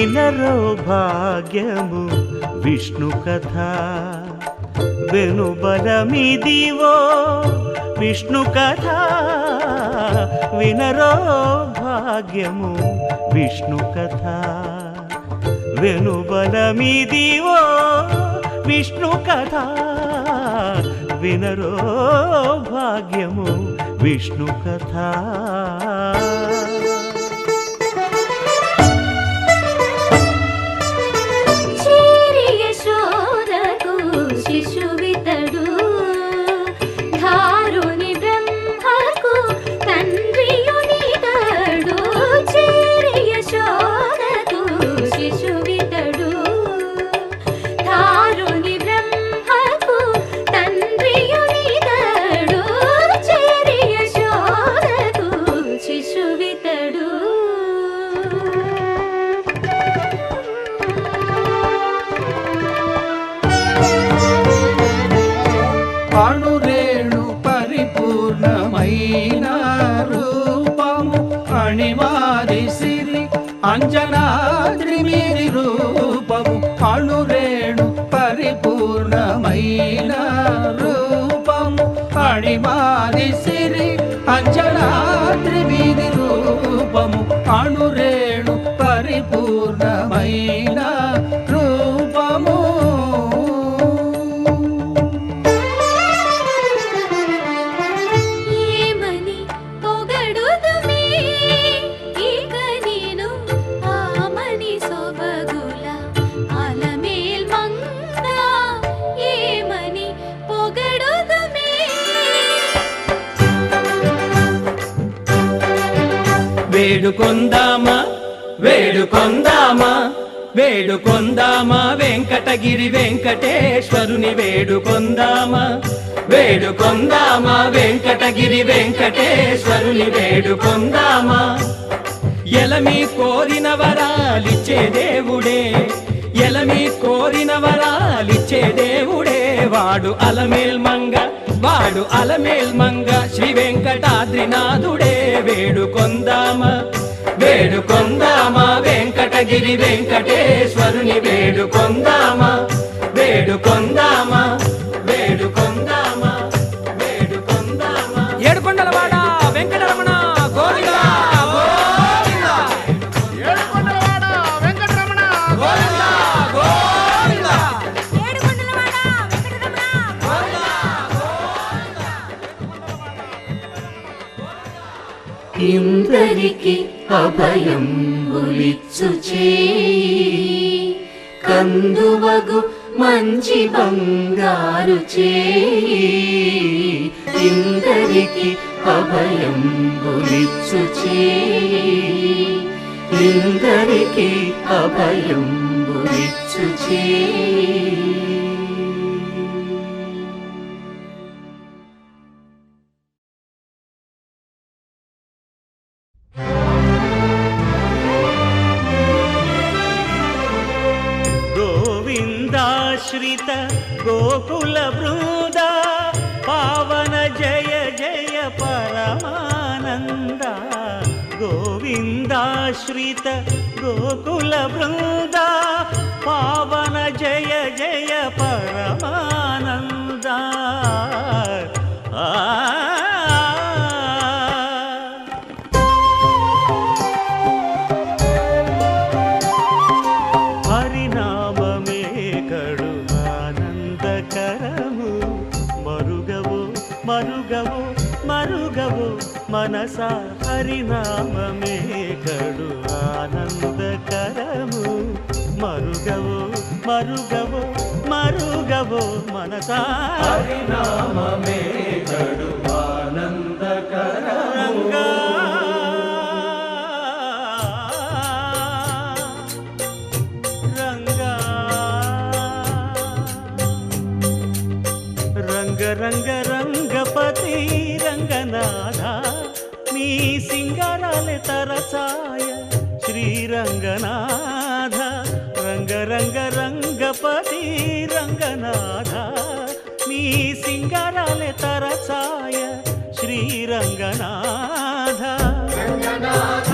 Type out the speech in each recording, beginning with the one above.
వినరో భాగ్యము విష్ణు కథ వెనుబలమిదివో విష్ణు కథ వినరో భాగ్యము విష్ణు కథ వెనుబలమిదివో విష్ణు కథ వినరో భాగ్యము విష్ణు కథ శిశువితడు ధారుని బ్రహ్మకు తండ్రియునితడు చేరి యశోదకు శిశువితడు ధారుని బ్రహ్మకు తండ్రియునితడు చేరి యశోదకు శిశువితడు అణురేణు పరిపూర్ణమైన రూపము అణివారి సిరి అంజనాద్రి మీది రూపము అణురేణు పరిపూర్ణమైన రూపము అణివారి సిరి అంజనాద్రి మీది రూపము అణురేణు పరిపూర్ణమైన రూపము వేడుకొందామా వేడుకొందామా వేడుకొందామా వెంకటగిరి వెంకటేశ్వరుని వేడుకొందామా వేడుకొందామా వెంకటగిరి వెంకటేశ్వరుని వేడుకొందామా ఎలమి కోరిన వరాలిచ్చే దేవుడే ఎలమి కోరిన వరాలిచ్చే దేవుడే వాడు అలమేల్మంగ వాడు అలమేల్మంగ శ్రీ వెంకటాద్రినాథుడే వేడుకొందామా వేడుకొందామా వెంకటగిరి వెంకటేశ్వరుని వేడుకొందామా వేడుకొందామా వేడుకొందామా వేడుకొందామా ఏడుకొండలవాడ వెంకటరమణ గోవిందా గోవిందా ఏడుకొండలవాడ వెంకటరమణ గోవిందా గోవిందా ఏడుకొండలవాడ వెంకటరమణ గోవిందా గోవిందా ఇందరికి అభయంబులిచ్చు చేయి కందువగు మంచి బంగారు చేయి ఇందరికి అభయంబులిచ్చు చేయి ఇందరికి అభయంబులిచ్చు చేయి गोविन्दाश्रित गोकुल बृंद पावन जय जय परमानंद गोविन्दाश्रित गोकुल बृंद पावन जय जय परमानंद మరుగవు మనసా హరినామమే కడు ఆనందకరము మరుగవు మరుగవు మరుగవు మనసా హరినామమే కడు ఆనందకరము రంగా రంగ రంగ రంగపతి రంగనాథ నీ సింగారాలే తరసాయ శ్రీరంగనాథ రంగ రంగ రంగపతి రంగనాథ నీ సింగారాలే తరసాయ శ్రీరంగనాథ రంగనాథ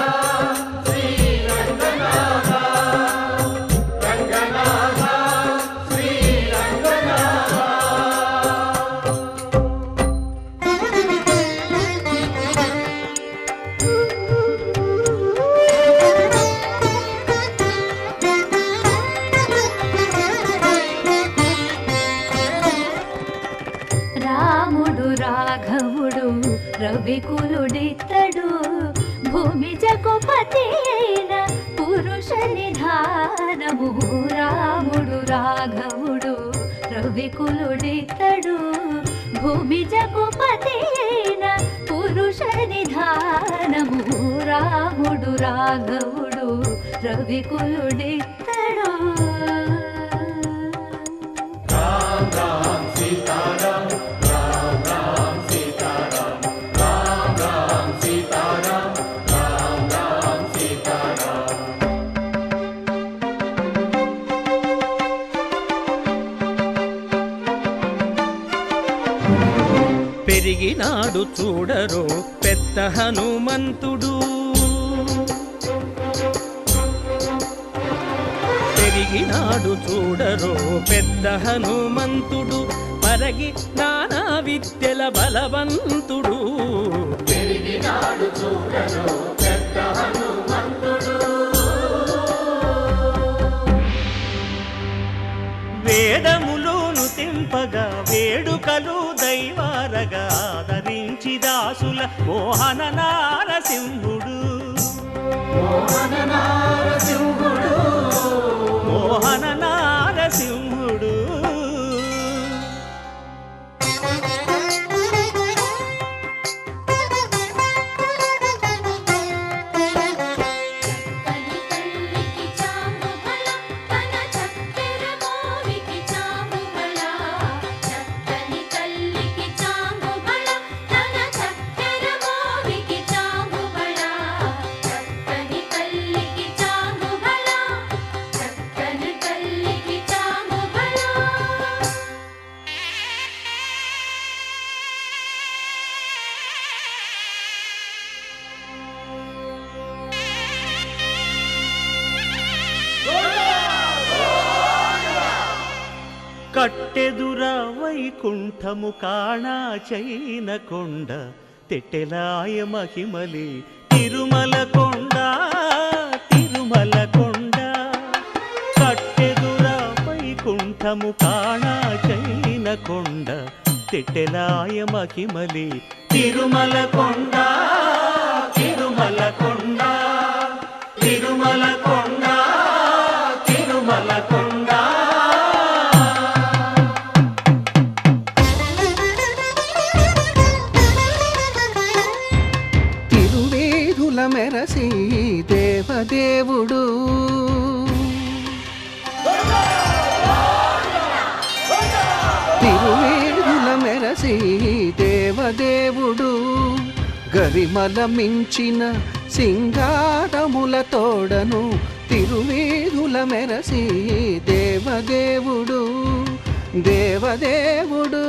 శ్రీరంగనాథ రాముడు రాఘవుడు రవికులుడితడు భూమి జగపతి అయిన పురుష నిధానము రాముడు రాఘవుడు రవికులుడితడు భూమి జగపతి అయిన పురుష నిధానము రాముడు రాఘవుడు రవికులుడితడు పెరిగినాడు చూడరో పెద్ద హనుమంతుడు పెరిగినాడు చూడరో పెద్ద హనుమంతుడు పరగి నానా విద్యల బలవంతుడు పెరిగినాడు చూడరో పెద్ద హనుమంతుడు వేదములోను తెంపగా వేడుకలు దైవారగా ఆదరించి దాసుల మోహన నారసింహుడు మోహన నారసింహుడు కట్టెదుర వైకుంఠము కాణా చైన కొండ తెట్టెలాయ మహిమలి తిరుమల కొండ తిరుమల కొండ కట్టెదుర వైకుంఠము కాణా చైన కొండ తెట్టెలాయ మహిమలి తిరుమల కొండ తిరుమల కొండ తిరుమల కొండ తిరుమల కొండ మెరసి దేవదేవుడు తిరువేడుల మెరసి దేవదేవుడు గరిమల మించిన సింగారముల తోడను తిరువేదుల మెరసి దేవదేవుడు దేవదేవుడు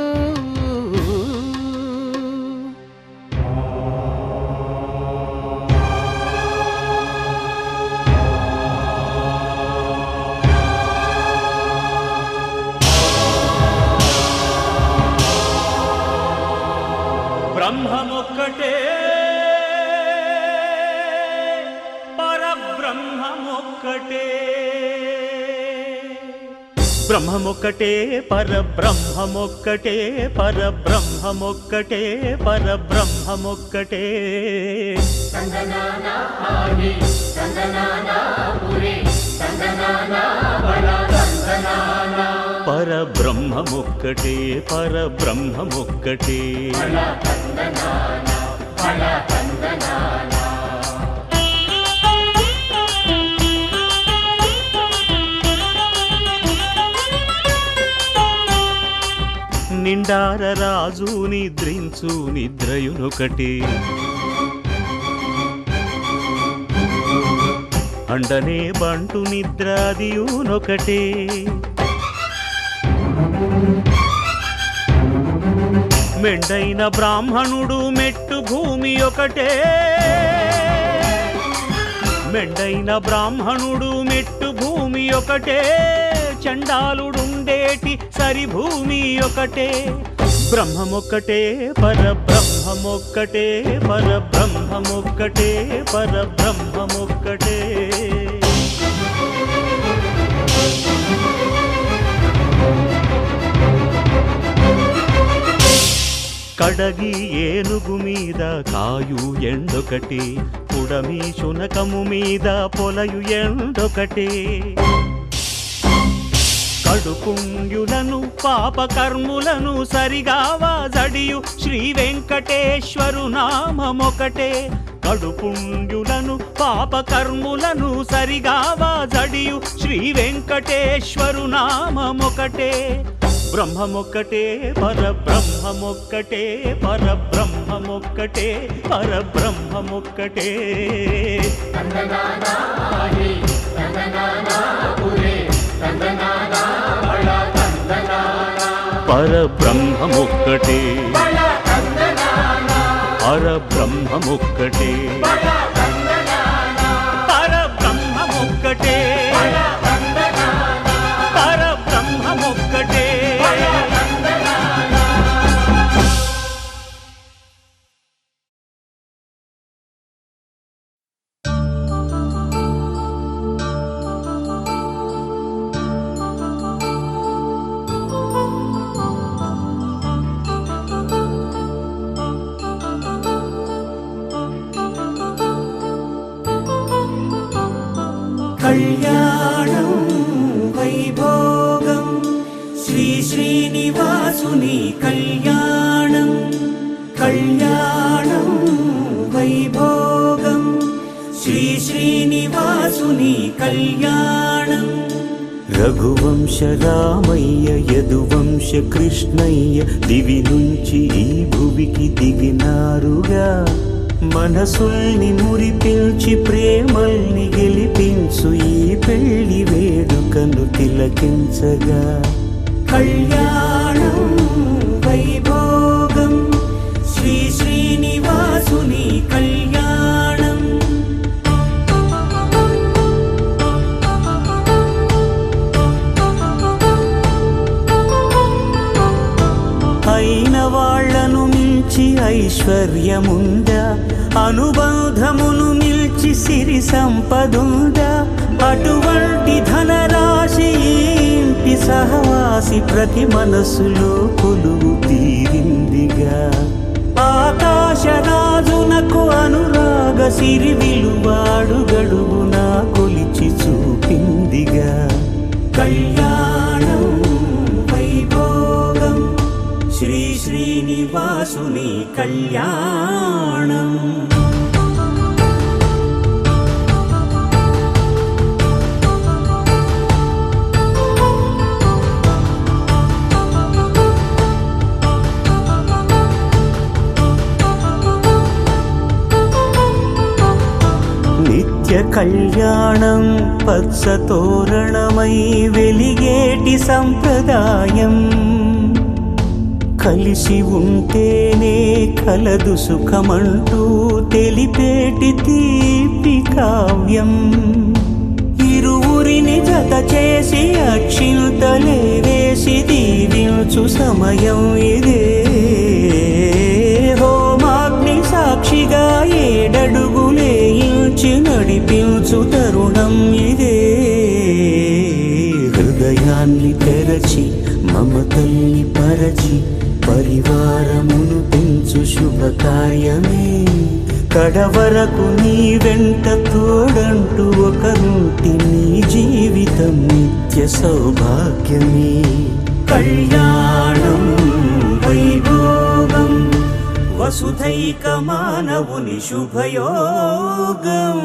బ్రహ్మమొక్కటే పరబ్రహ్మమొక్కటే బ్రహ్మమొక్కటే పరబ్రహ్మమొక్కటే పరబ్రహ్మమొక్కటే పరబ్రహ్మమొక్కటే సందనానా ఆగి సందనానా పురి సందనానా బళ సందనానా పరబ్రహ్మమొక్కటే పరబ్రహ్మమొక్కటే బళ సందనానా బళ సందనానా నిండార రాజు నిద్రించు నిద్రయునొకటే అండనే బంటు నిద్రాదియునొకటే మెండైన బ్రాహ్మణుడు మెట్టు భూమి ఒకటే మెండైన బ్రాహ్మణుడు మెట్టు భూమి ఒకటే చండాలుడుండేటి సరిభూమి ఒకటే బ్రహ్మమొక్కటే పరబ్రహ్మమొక్కటే పరబ్రహ్మమొక్కటే పరబ్రహ్మమొక్కటే కడగి ఏనుగు మీద కాయు ఎండొకటి, పుడమి శునకము మీద పొలయు ఎండొకటి. కడుపుండ్యులను పాపకర్ములను సరిగావా జడియు శ్రీ వెంకటేశ్వరు నామమొకటే. కడుపుండ్యులను పాపకర్ములను సరిగావా జడియు శ్రీ వెంకటేశ్వరు నామమొకటే. బ్రహ్మమొక్కటే పరబ్రహ్మమొక్కటే, పరబ్రహ్మమొక్కటే పరబ్రహ్మమొక్కటే. తందనానా హరి తందనానా పురే తందనానా బళ తందనానా. పరబ్రహ్మమొక్కటే బళ తందనానా. పరబ్రహ్మమొక్కటే బళ తందనానా. పరబ్రహ్మమొక్కటే బళ తందనానా. పరబ్రహ్మమొక్కటే. బళ తందనానా. కళ్యాణం వైభోగం శ్రీ శ్రీనివాసుని కళ్యాణం. కళ్యాణం వైభోగం శ్రీ శ్రీనివాసుని కళ్యాణం. రఘువంశ రామయ్య యదువంశ కృష్ణయ్య దివి నుంచి ఈ భువికి దిగినారుగా. మనసుల్ని మురిపించి ప్రేమల్ని గెలిపించు ఈ పెళ్లి వేడుకను తిలకించగా. కళ్యాణం వైభోగం శ్రీ శ్రీనివాసుని కళ్యాణం. అయిన వాళ్లను మించి ఐశ్వర్యముందా, అనుబంధమును మిల్చి సిరి సంపదుందా. అటువంటి ధనరాశి ఈ ఇంటి సహవాసి ప్రతి మనసులో కొలువు తీరిందిగా. ఆకాశరాజునకు అనురాగ సిరి విలువాడు గడుగునా కొలిచి చూపిందిగా. కళ్యాణం వైభోగం శ్రీ శ్రీనివాసుని కళ్యాణం. నిత్య కళ్యాణం పచ్చ తోరణమై వెలిగేటి సంప్రదాయం. కలిసి ఉంటేనే కలదు సుఖమంటూ తెలిపేటి తీపి కావ్యం. ఇరువురిని జత చేసి అక్షింతలే వేసి దీవించు సమయం ఇదే. హోమాగ్ని సాక్షిగా ఏడడుగులే ఇంచి నడిపించు తరుణం ఇదే. హృదయాన్ని తెరచి మమతల్ని పరచి పరివారమును పెంచు శుభకార్యమే. కడవరకు నీ వెంట తోడంటూ ఒకరుంటి నీ జీవితం నిత్య సౌభాగ్యమే. కళ్యాణం వైభోగం వసుధైక మానవుని శుభయోగం.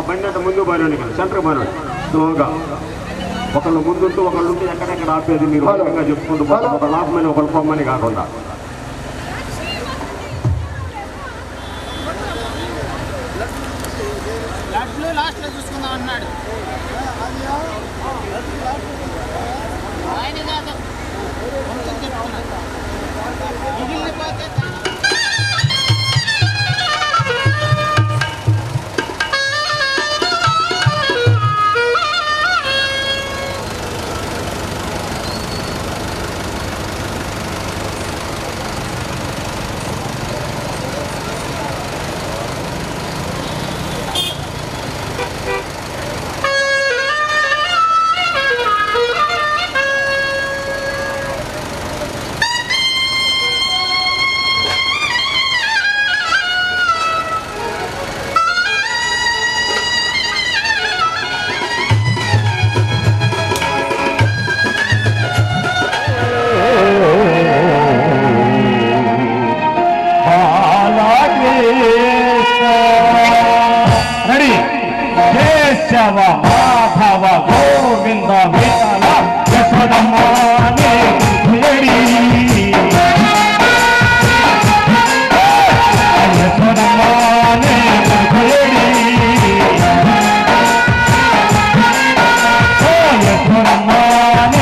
బండి అంటే ముందు పోయినండి కదా సెంటర్ పోయినండి స్లోగా ఒకళ్ళు ముందుంటూ ఒకళ్ళు ఉంటే ఎక్కడెక్కడ ఆపేది మీరు వేగంగా చెప్పుకుంటూ పోతాం ఒక లాభమని ఒకళ్ళు పొమ్మని కాకుండా లాస్ట్లో చూసుకుందాం అన్నాడు ఆయన కాదు మిగిలిపోతే కేశవ మాధవ గోవింద విఠల యశోదమ్మానే యశోదమ్మానే యశోదమ్మానే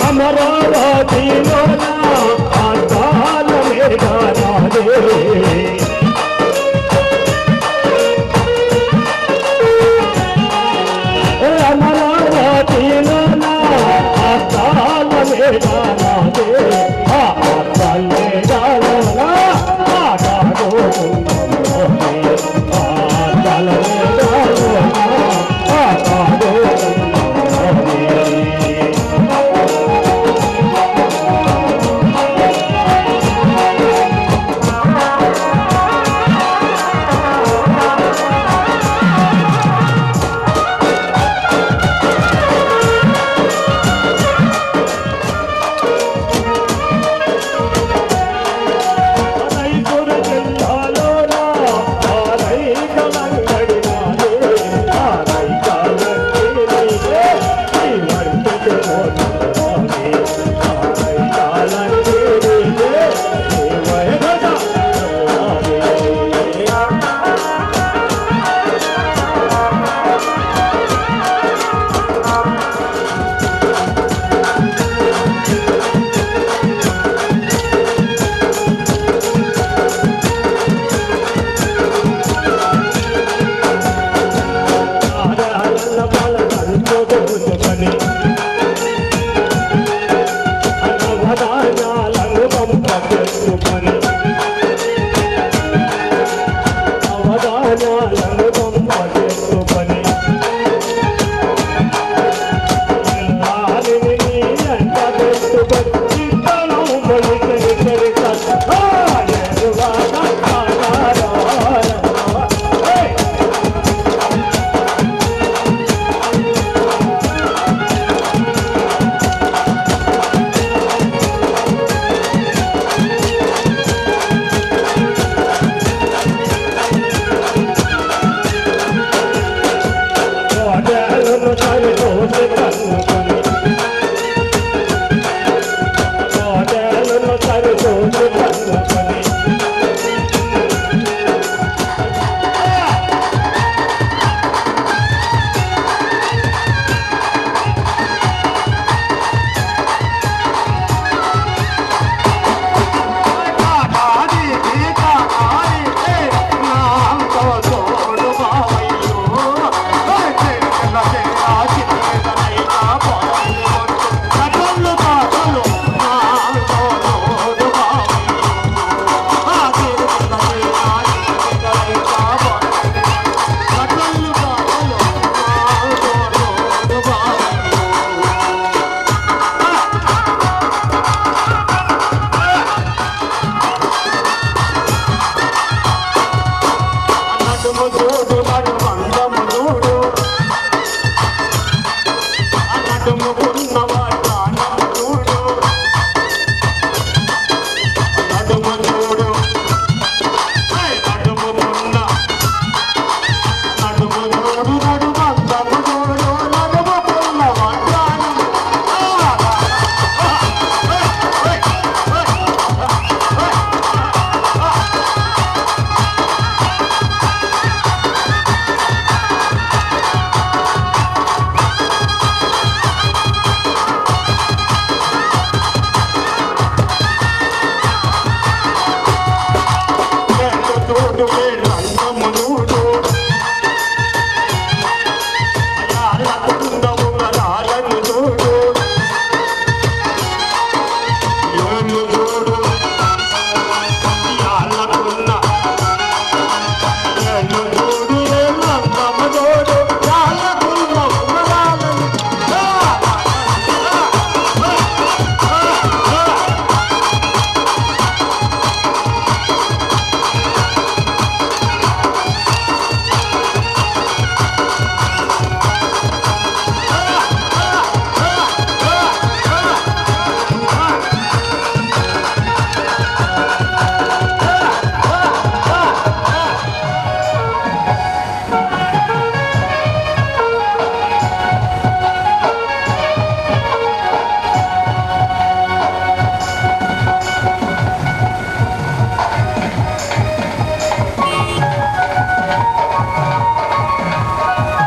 అమరావతి ఆకాల మేఘ రాజే